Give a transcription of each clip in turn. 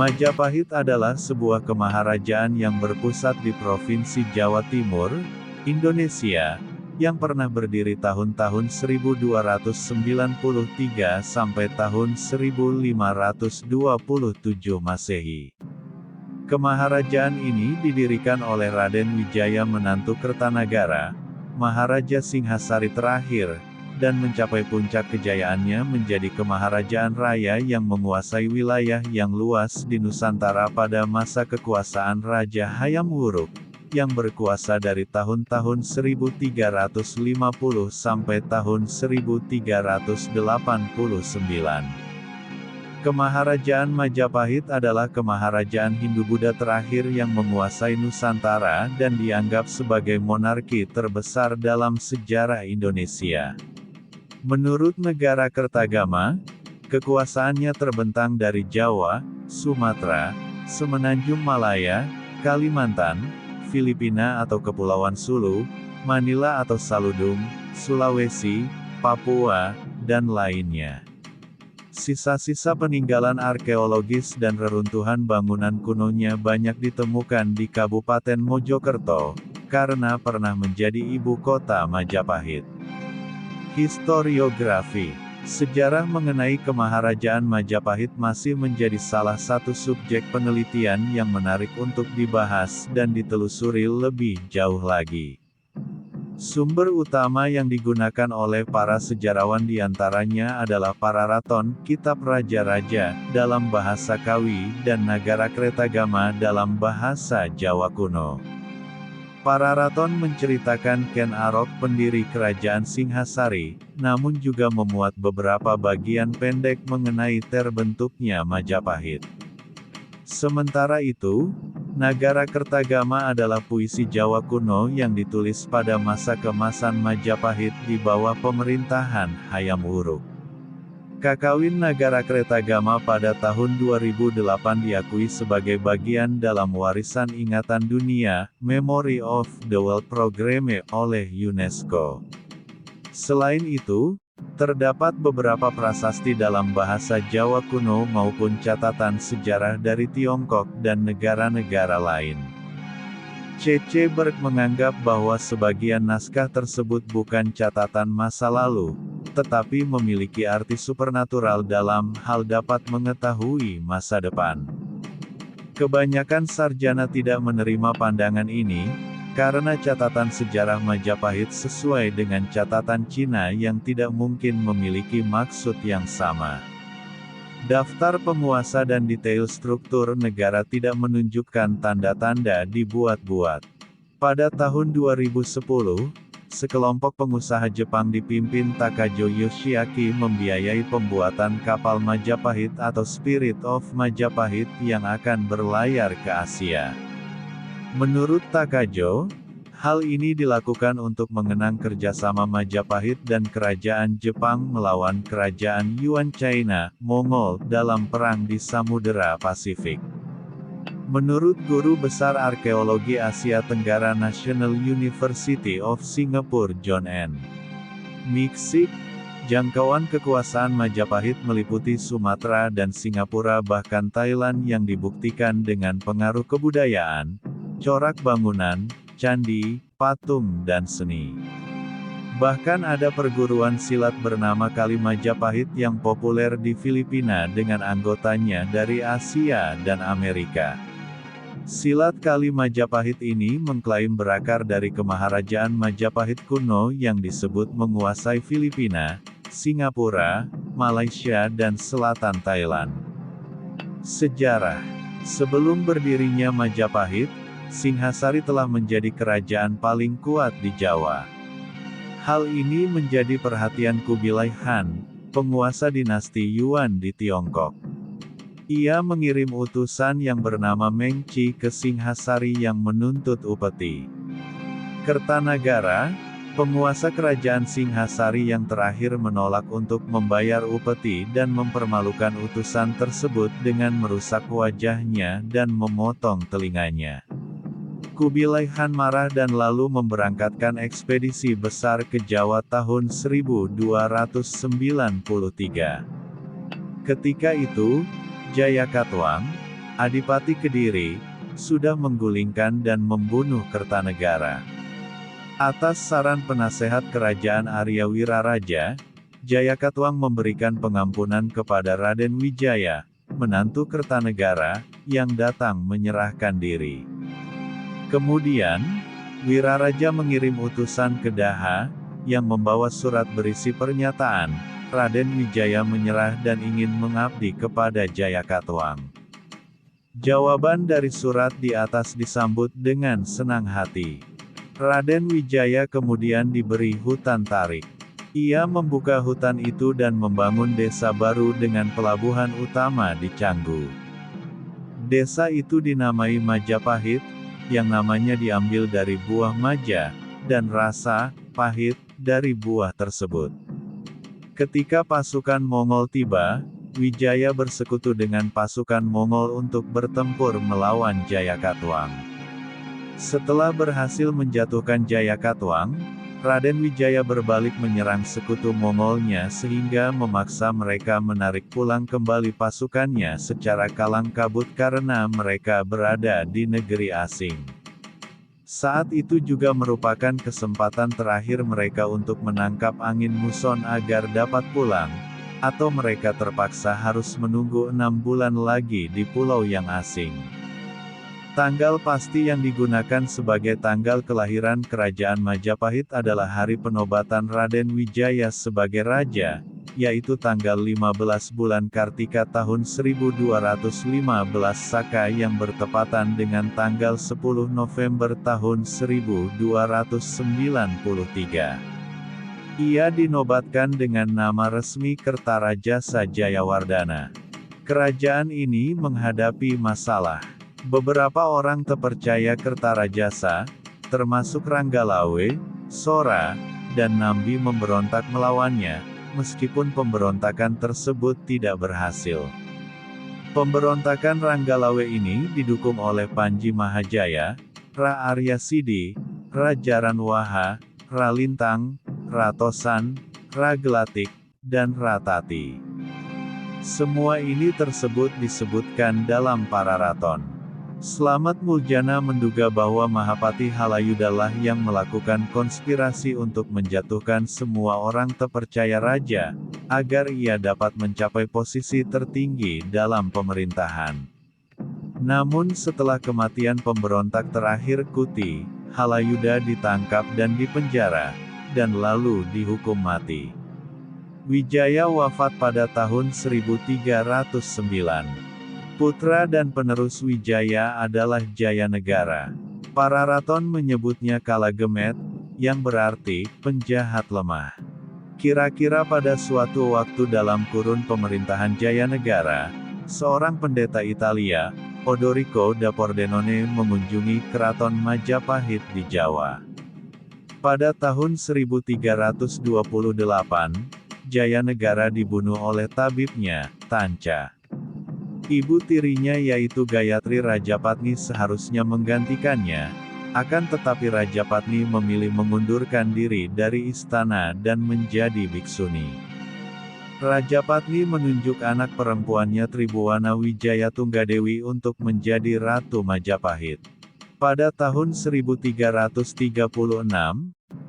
Majapahit adalah sebuah kemaharajaan yang berpusat di Provinsi Jawa Timur, Indonesia, yang pernah berdiri tahun-tahun 1293 sampai tahun 1527 Masehi. Kemaharajaan ini didirikan oleh Raden Wijaya menantu Kertanagara, Maharaja Singhasari terakhir, dan mencapai puncak kejayaannya menjadi kemaharajaan raya yang menguasai wilayah yang luas di Nusantara pada masa kekuasaan Raja Hayam Wuruk, yang berkuasa dari tahun-tahun 1350 sampai tahun 1389. Kemaharajaan Majapahit adalah kemaharajaan Hindu-Buddha terakhir yang menguasai Nusantara dan dianggap sebagai monarki terbesar dalam sejarah Indonesia. Menurut negara Kertagama, kekuasaannya terbentang dari Jawa, Sumatera, Semenanjung Malaya, Kalimantan, Filipina atau Kepulauan Sulu, Manila atau Saludung, Sulawesi, Papua, dan lainnya. Sisa-sisa peninggalan arkeologis dan reruntuhan bangunan kunonya banyak ditemukan di Kabupaten Mojokerto, karena pernah menjadi ibu kota Majapahit. Historiografi. Sejarah mengenai kemaharajaan Majapahit masih menjadi salah satu subjek penelitian yang menarik untuk dibahas dan ditelusuri lebih jauh lagi. Sumber utama yang digunakan oleh para sejarawan diantaranya adalah Pararaton, Kitab Raja-Raja, dalam bahasa Kawi, dan Nagara Kretagama dalam bahasa Jawa kuno. Pararaton menceritakan Ken Arok pendiri kerajaan Singhasari, namun juga memuat beberapa bagian pendek mengenai terbentuknya Majapahit. Sementara itu, Nagara Kertagama adalah puisi Jawa kuno yang ditulis pada masa keemasan Majapahit di bawah pemerintahan Hayam Wuruk. Kakawin Nagara Kretagama pada tahun 2008 diakui sebagai bagian dalam warisan ingatan dunia, Memory of the World Programme oleh UNESCO. Selain itu, terdapat beberapa prasasti dalam bahasa Jawa kuno maupun catatan sejarah dari Tiongkok dan negara-negara lain. C.C. Berg menganggap bahwa sebagian naskah tersebut bukan catatan masa lalu, tetapi memiliki arti supernatural dalam hal dapat mengetahui masa depan. Kebanyakan sarjana tidak menerima pandangan ini, karena catatan sejarah Majapahit sesuai dengan catatan Cina yang tidak mungkin memiliki maksud yang sama. Daftar penguasa dan detail struktur negara tidak menunjukkan tanda-tanda dibuat-buat. Pada tahun 2010, sekelompok pengusaha Jepang dipimpin Takajo Yoshiaki membiayai pembuatan kapal Majapahit atau Spirit of Majapahit yang akan berlayar ke Asia. Menurut Takajo, hal ini dilakukan untuk mengenang kerjasama Majapahit dan Kerajaan Jepang melawan Kerajaan Yuan China, Mongol, dalam perang di Samudera Pasifik. Menurut Guru Besar Arkeologi Asia Tenggara National University of Singapore John N. Miksik, jangkauan kekuasaan Majapahit meliputi Sumatera dan Singapura bahkan Thailand yang dibuktikan dengan pengaruh kebudayaan, corak bangunan, candi, patung dan seni. Bahkan ada perguruan silat bernama Kali Majapahit yang populer di Filipina dengan anggotanya dari Asia dan Amerika. Silat Kali Majapahit ini mengklaim berakar dari kemaharajaan Majapahit kuno yang disebut menguasai Filipina, Singapura, Malaysia dan selatan Thailand. Sejarah. Sebelum berdirinya Majapahit, Singhasari telah menjadi kerajaan paling kuat di Jawa. Hal ini menjadi perhatian Kubilai Khan, penguasa dinasti Yuan di Tiongkok. Ia mengirim utusan yang bernama Mengci ke Singhasari yang menuntut upeti. Kertanagara, penguasa kerajaan Singhasari yang terakhir menolak untuk membayar upeti dan mempermalukan utusan tersebut dengan merusak wajahnya dan memotong telinganya. Kubilai Khan marah dan lalu memberangkatkan ekspedisi besar ke Jawa tahun 1293. Ketika itu, Jayakatwang, Adipati Kediri, sudah menggulingkan dan membunuh Kertanegara. Atas saran penasehat kerajaan Arya Wiraraja, Jayakatwang memberikan pengampunan kepada Raden Wijaya, menantu Kertanegara, yang datang menyerahkan diri. Kemudian, Wiraraja mengirim utusan ke Daha, yang membawa surat berisi pernyataan, Raden Wijaya menyerah dan ingin mengabdi kepada Jayakatwang. Jawaban dari surat di atas disambut dengan senang hati. Raden Wijaya kemudian diberi hutan tarik. Ia membuka hutan itu dan membangun desa baru dengan pelabuhan utama di Canggu. Desa itu dinamai Majapahit, yang namanya diambil dari buah maja, dan rasa, pahit, dari buah tersebut. Ketika pasukan Mongol tiba, Wijaya bersekutu dengan pasukan Mongol untuk bertempur melawan Jayakatwang. Setelah berhasil menjatuhkan Jayakatwang, Raden Wijaya berbalik menyerang sekutu Mongolnya sehingga memaksa mereka menarik pulang kembali pasukannya secara kalang kabut karena mereka berada di negeri asing. Saat itu juga merupakan kesempatan terakhir mereka untuk menangkap angin muson agar dapat pulang, atau mereka terpaksa harus menunggu 6 bulan lagi di pulau yang asing. Tanggal pasti yang digunakan sebagai tanggal kelahiran Kerajaan Majapahit adalah hari penobatan Raden Wijaya sebagai raja, yaitu tanggal 15 bulan Kartika tahun 1215 Saka yang bertepatan dengan tanggal 10 November tahun 1293. Ia dinobatkan dengan nama resmi Kertarajasa Jayawardana. Kerajaan ini menghadapi masalah. Beberapa orang terpercaya Kertarajasa, termasuk Ranggalawe, Sora, dan Nambi memberontak melawannya, meskipun pemberontakan tersebut tidak berhasil. Pemberontakan Ranggalawe ini didukung oleh Panji Mahajaya, Ra Arya Sidi, Ra Jaranwaha, Ra Lintang, Ra Tosan, Ra Gelatik, dan Ra Tati. Semua ini tersebut disebutkan dalam Pararaton. Slamet Muljana menduga bahwa Mahapati Halayudalah yang melakukan konspirasi untuk menjatuhkan semua orang terpercaya raja, agar ia dapat mencapai posisi tertinggi dalam pemerintahan. Namun setelah kematian pemberontak terakhir Kuti, Halayuda ditangkap dan dipenjara, dan lalu dihukum mati. Wijaya wafat pada tahun 1309. Putra dan penerus Wijaya adalah Jayanegara. Pararaton menyebutnya Kalagemet, yang berarti penjahat lemah. Kira-kira pada suatu waktu dalam kurun pemerintahan Jayanegara, seorang pendeta Italia, Odorico da Pordenone mengunjungi keraton Majapahit di Jawa. Pada tahun 1328, Jayanegara dibunuh oleh tabibnya, Tanca. Ibu tirinya yaitu Gayatri Rajapatni seharusnya menggantikannya, akan tetapi Rajapatni memilih mengundurkan diri dari istana dan menjadi biksuni. Rajapatni menunjuk anak perempuannya Tribuwana Wijaya Tunggadewi untuk menjadi Ratu Majapahit. Pada tahun 1336,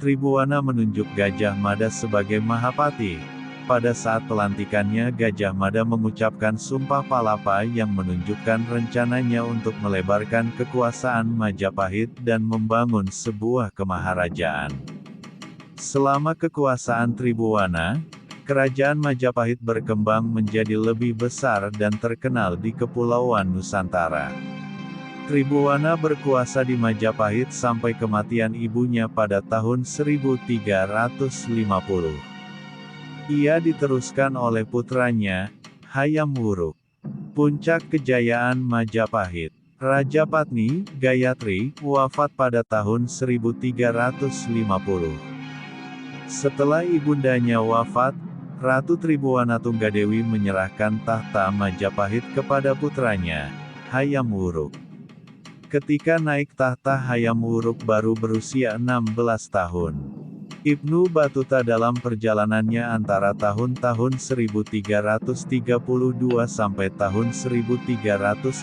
Tribuwana menunjuk Gajah Mada sebagai Mahapati. Pada saat pelantikannya Gajah Mada mengucapkan Sumpah Palapa yang menunjukkan rencananya untuk melebarkan kekuasaan Majapahit dan membangun sebuah kemaharajaan. Selama kekuasaan Tribuwana, kerajaan Majapahit berkembang menjadi lebih besar dan terkenal di Kepulauan Nusantara. Tribuwana berkuasa di Majapahit sampai kematian ibunya pada tahun 1350. Ia diteruskan oleh putranya, Hayam Wuruk. Puncak kejayaan Majapahit. Rajapatni, Gayatri, wafat pada tahun 1350. Setelah ibundanya wafat, Ratu Tribuwana Tunggadewi menyerahkan tahta Majapahit kepada putranya, Hayam Wuruk. Ketika naik tahta Hayam Wuruk baru berusia 16 tahun. Ibnu Battuta dalam perjalanannya antara tahun-tahun 1332 sampai tahun 1347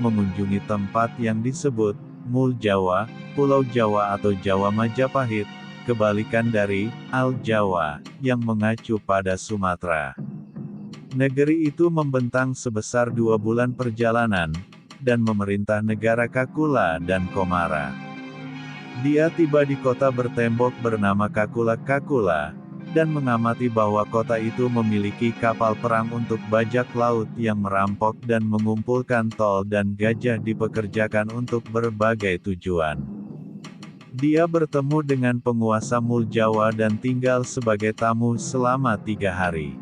mengunjungi tempat yang disebut Mul Jawa, Pulau Jawa atau Jawa Majapahit, kebalikan dari Al-Jawa, yang mengacu pada Sumatera. Negeri itu membentang sebesar 2 bulan perjalanan, dan memerintah negara Kakula dan Komara. Dia tiba di kota bertembok bernama Kakula, dan mengamati bahwa kota itu memiliki kapal perang untuk bajak laut yang merampok dan mengumpulkan tol dan gajah dipekerjakan untuk berbagai tujuan. Dia bertemu dengan penguasa Mul Jawa dan tinggal sebagai tamu selama 3 hari.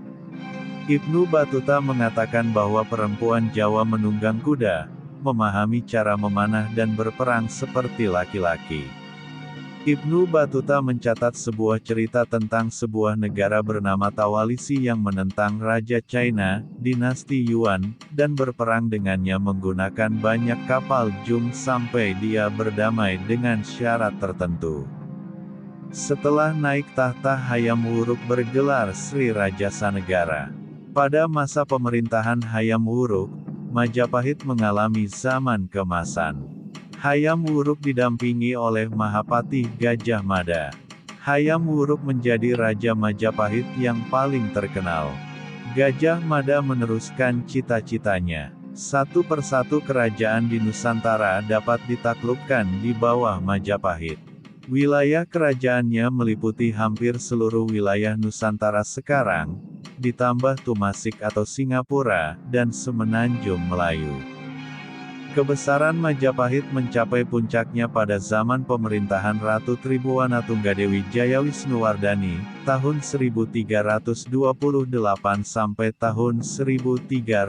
Ibnu Battuta mengatakan bahwa perempuan Jawa menunggang kuda, memahami cara memanah dan berperang seperti laki-laki. Ibnu Battuta mencatat sebuah cerita tentang sebuah negara bernama Tawalisi yang menentang Raja China, dinasti Yuan, dan berperang dengannya menggunakan banyak kapal jung sampai dia berdamai dengan syarat tertentu. Setelah naik tahta Hayam Wuruk bergelar Sri Rajasa Negara. Pada masa pemerintahan Hayam Wuruk, Majapahit mengalami zaman keemasan. Hayam Wuruk didampingi oleh Mahapati Gajah Mada. Hayam Wuruk menjadi Raja Majapahit yang paling terkenal. Gajah Mada meneruskan cita-citanya. Satu persatu kerajaan di Nusantara dapat ditaklukkan di bawah Majapahit. Wilayah kerajaannya meliputi hampir seluruh wilayah Nusantara sekarang, ditambah Tumasik atau Singapura, dan Semenanjung Melayu. Kebesaran Majapahit mencapai puncaknya pada zaman pemerintahan Ratu Tribuana Tunggadewi Jayawisnuwardani, tahun 1328 sampai tahun 1350.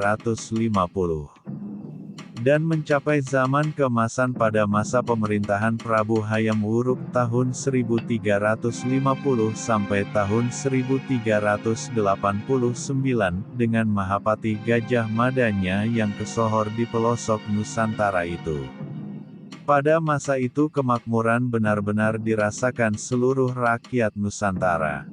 Dan mencapai zaman keemasan pada masa pemerintahan Prabu Hayam Wuruk tahun 1350 sampai tahun 1389, dengan Mahapati Gajah Madanya yang kesohor di pelosok Nusantara itu. Pada masa itu kemakmuran benar-benar dirasakan seluruh rakyat Nusantara.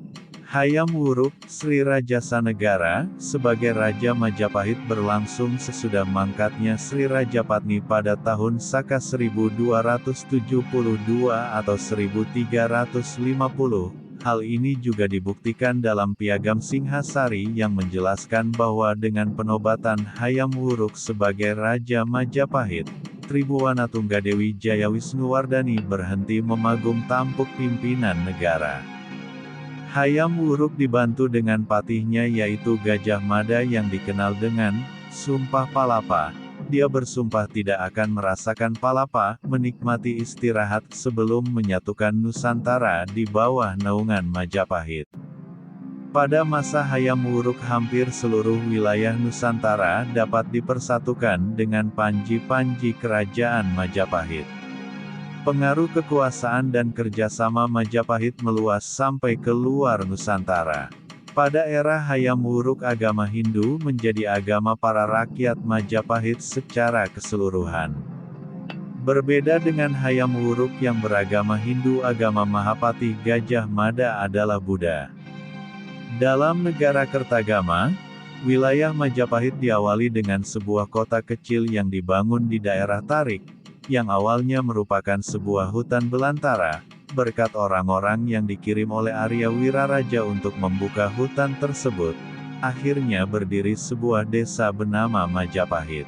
Hayam Wuruk, Sri Rajasa Negara, sebagai Raja Majapahit berlangsung sesudah mangkatnya Sri Rajapatni pada tahun Saka 1272 atau 1350. Hal ini juga dibuktikan dalam Piagam Singhasari yang menjelaskan bahwa dengan penobatan Hayam Wuruk sebagai Raja Majapahit, Tribuana Tunggadewi Jayawisnuwardani berhenti memagung tampuk pimpinan negara. Hayam Wuruk dibantu dengan patihnya yaitu Gajah Mada yang dikenal dengan Sumpah Palapa. Dia bersumpah tidak akan merasakan palapa, menikmati istirahat sebelum menyatukan Nusantara di bawah naungan Majapahit. Pada masa Hayam Wuruk hampir seluruh wilayah Nusantara dapat dipersatukan dengan panji-panji kerajaan Majapahit. Pengaruh kekuasaan dan kerjasama Majapahit meluas sampai ke luar Nusantara. Pada era Hayam Wuruk agama Hindu menjadi agama para rakyat Majapahit secara keseluruhan. Berbeda dengan Hayam Wuruk yang beragama Hindu, agama Mahapati Gajah Mada adalah Buddha. Dalam negara Kertagama, wilayah Majapahit diawali dengan sebuah kota kecil yang dibangun di daerah Tarik, yang awalnya merupakan sebuah hutan belantara, berkat orang-orang yang dikirim oleh Arya Wiraraja untuk membuka hutan tersebut. Akhirnya berdiri sebuah desa bernama Majapahit.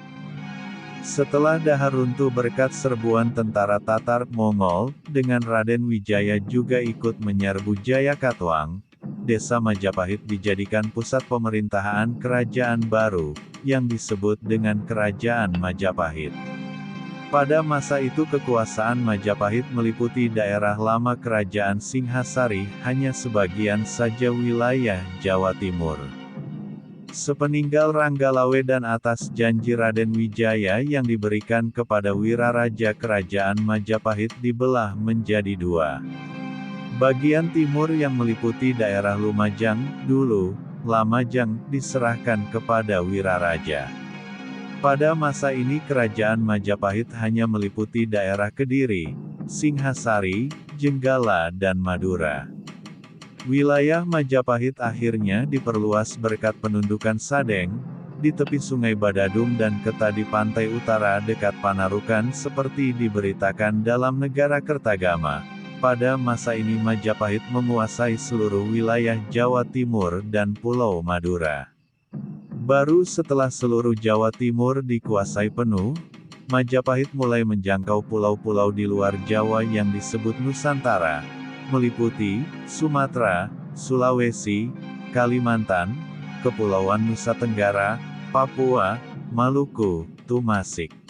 Setelah dahar runtuh berkat serbuan tentara Tatar Mongol, dengan Raden Wijaya juga ikut menyerbu Jayakatwang, desa Majapahit dijadikan pusat pemerintahan kerajaan baru, yang disebut dengan Kerajaan Majapahit. Pada masa itu kekuasaan Majapahit meliputi daerah lama Kerajaan Singhasari, hanya sebagian saja wilayah Jawa Timur. Sepeninggal Ranggalawe dan atas janji Raden Wijaya yang diberikan kepada Wiraraja, Kerajaan Majapahit dibelah menjadi dua. Bagian timur yang meliputi daerah Lumajang, dulu Lamajang, diserahkan kepada Wiraraja. Pada masa ini Kerajaan Majapahit hanya meliputi daerah Kediri, Singhasari, Jenggala dan Madura. Wilayah Majapahit akhirnya diperluas berkat penundukan Sadeng, di tepi Sungai Badadung dan Keta di pantai utara dekat Panarukan seperti diberitakan dalam Negara Kertagama. Pada masa ini Majapahit menguasai seluruh wilayah Jawa Timur dan Pulau Madura. Baru setelah seluruh Jawa Timur dikuasai penuh, Majapahit mulai menjangkau pulau-pulau di luar Jawa yang disebut Nusantara, meliputi Sumatera, Sulawesi, Kalimantan, Kepulauan Nusa Tenggara, Papua, Maluku, Tumasik.